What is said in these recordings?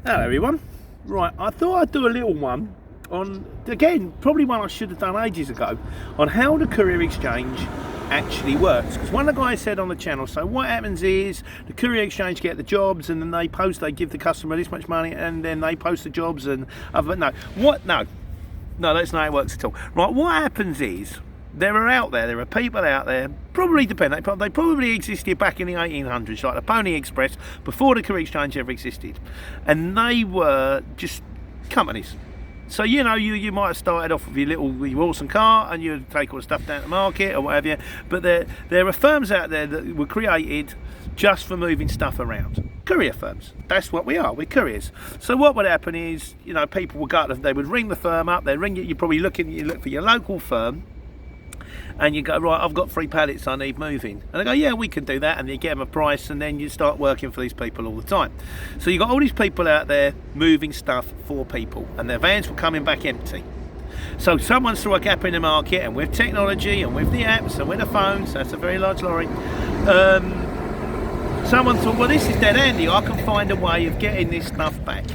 Hello everyone. Right, I thought I'd do a little one on, again, probably one I should have done ages ago, on how the Courier Exchange actually works. Because one of the guys said on the channel, so what happens is the Courier Exchange get the jobs and then they give the customer this much money and then they post the jobs and other, no, that's not how it works at all. Right, what happens is, there are people out there, probably they probably existed back in the 1800s, like the Pony Express, before the Courier Exchange ever existed. And they were just companies. So, you might have started off with your awesome car and you'd take all the stuff down to the market or whatever, but there are firms out there that were created just for moving stuff around. Courier firms. That's what we are. We're couriers. So what would happen is, people would go, they would ring the firm up, they ring you, you look for your local firm, and you go, right, I've got 3 pallets I need moving. And they go, yeah, we can do that. And you get them a price, and then you start working for these people all the time. So you've got all these people out there moving stuff for people, and their vans were coming back empty. So someone saw a gap in the market, and with technology, and with the apps, and with the phones, that's a very large lorry, someone thought, well, this is dead handy. I can find a way of getting this stuff back.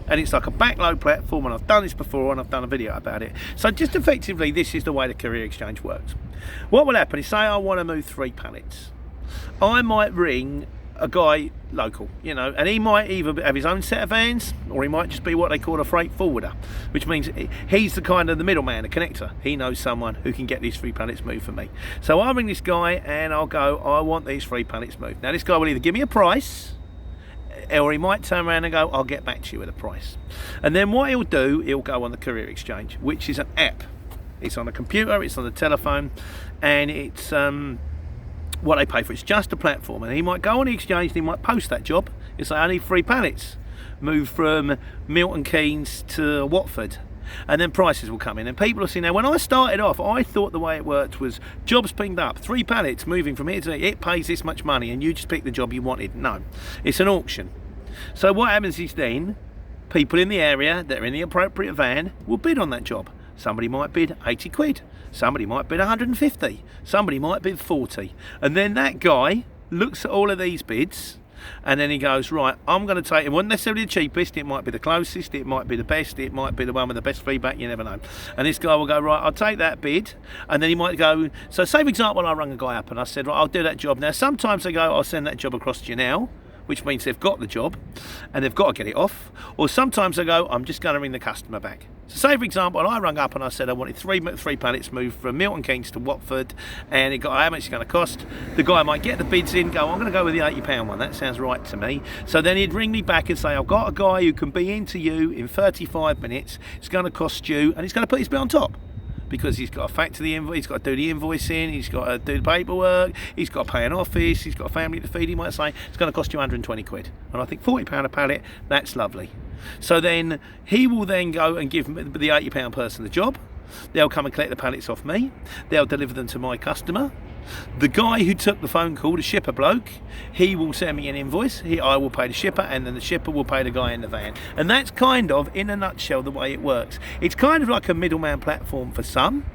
And it's like a backload platform, and I've done this before and I've done a video about it. So just effectively, this is the way the Courier Exchange works. What will happen is, say I want to move 3 pallets. I might ring a guy local, and he might either have his own set of vans, or he might just be what they call a freight forwarder, which means he's the kind of the middleman, the connector. He knows someone who can get these 3 pallets moved for me. So I'll ring this guy and I'll go, I want these 3 pallets moved. Now this guy will either give me a price, or he might turn around and go, I'll get back to you with a price. And then what he'll do, he'll go on the Courier Exchange, which is an app. It's on a computer, it's on the telephone, and it's what they pay for. It's just a platform. And he might go on the exchange and he might post that job. He'll say, I need 3 pallets, move from Milton Keynes to Watford. And then prices will come in, and people will see. Now, when I started off, I thought the way it worked was jobs pinged up, 3 pallets moving from here to there, it pays this much money, and you just pick the job you wanted. No, it's an auction. So what happens is then people in the area that are in the appropriate van will bid on that job. Somebody might bid 80 quid, somebody might bid 150, somebody might bid 40, and then that guy looks at all of these bids. And then he goes, right, I'm going to take, it wasn't necessarily the cheapest, it might be the closest, it might be the best, it might be the one with the best feedback, you never know. And this guy will go, right, I'll take that bid. And then he might go, so say for example, I rung a guy up and I said, right, I'll do that job. Now sometimes they go, I'll send that job across to you now, which means they've got the job and they've got to get it off. Or sometimes they go, I'm just going to ring the customer back. So say for example, I rung up and I said I wanted 3 pallets moved from Milton Keynes to Watford, and it got how much it's going to cost. The guy might get the bids in, go, I'm going to go with the £80 one, that sounds right to me. So then he'd ring me back and say, I've got a guy who can be into you in 35 minutes, it's going to cost you, and he's going to put his bit on top. Because he's got to factor the invoice, he's got to do the invoicing, he's got to do the paperwork, he's got to pay an office, he's got a family to feed. He might say it's going to cost you 120 quid. And I think £40 a pallet, that's lovely. So then he will then go and give the £80 person the job. They'll come and collect the pallets off me. They'll deliver them to my customer. The guy who took the phone call, the shipper bloke, he will send me an invoice. I will pay the shipper, and then the shipper will pay the guy in the van. And that's kind of, in a nutshell, the way it works. It's kind of like a middleman platform for some.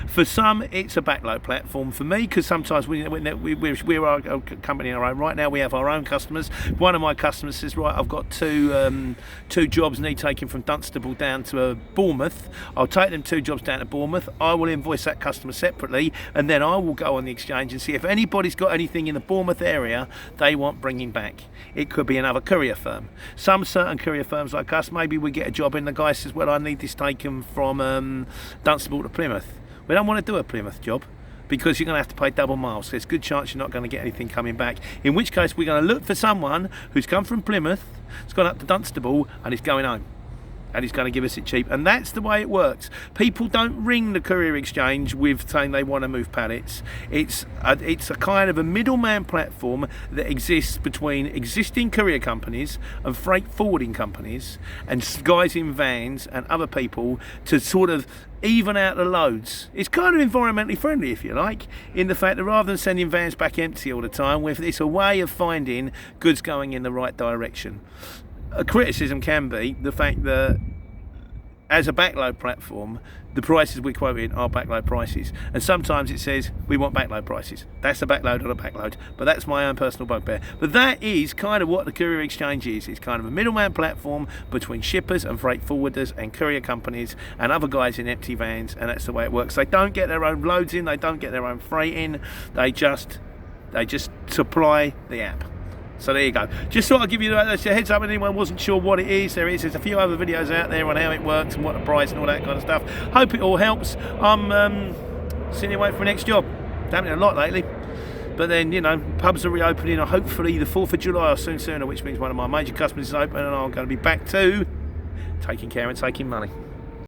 For some, it's a backload platform. For me, because sometimes we're a company in our own. Right now, we have our own customers. One of my customers says, right, I've got two jobs need taking from Dunstable down to Bournemouth. I'll take them 2 jobs down to Bournemouth. I will invoice that customer separately, and then I will go on the exchange and see if anybody's got anything in the Bournemouth area they want bringing back. It could be another courier firm. Some certain courier firms like us, maybe we get a job and the guy says, well, I need this taken from Dunstable to Plymouth. We don't want to do a Plymouth job because you're going to have to pay double miles. So there's a good chance you're not going to get anything coming back. In which case, we're going to look for someone who's come from Plymouth, has gone up to Dunstable, and is going home. And he's going to give us it cheap. And that's the way it works. People don't ring the Courier Exchange with saying they want to move pallets. It's a kind of a middleman platform that exists between existing courier companies and freight forwarding companies and guys in vans and other people to sort of even out the loads. It's kind of environmentally friendly, if you like, in the fact that rather than sending vans back empty all the time, it's a way of finding goods going in the right direction. A criticism can be the fact that as a backload platform, the prices we're quoting are backload prices, and sometimes it says we want backload prices. That's a backload on a backload, but that's my own personal bugbear. But that is kind of what the Courier Exchange is. It's kind of a middleman platform between shippers and freight forwarders and courier companies and other guys in empty vans, and that's the way it works. They don't get their own loads in, they don't get their own freight in, they just supply the app. So there you go. Just thought I'd give you a heads up if anyone wasn't sure what it is. There's a few other videos out there on how it works and what the price and all that kind of stuff. Hope it all helps. I'm sitting here waiting for my next job. Happening a lot lately. But then, you know, pubs are reopening, or hopefully the 4th of July or soon sooner, which means one of my major customers is open, and I'm going to be back to taking care and taking money.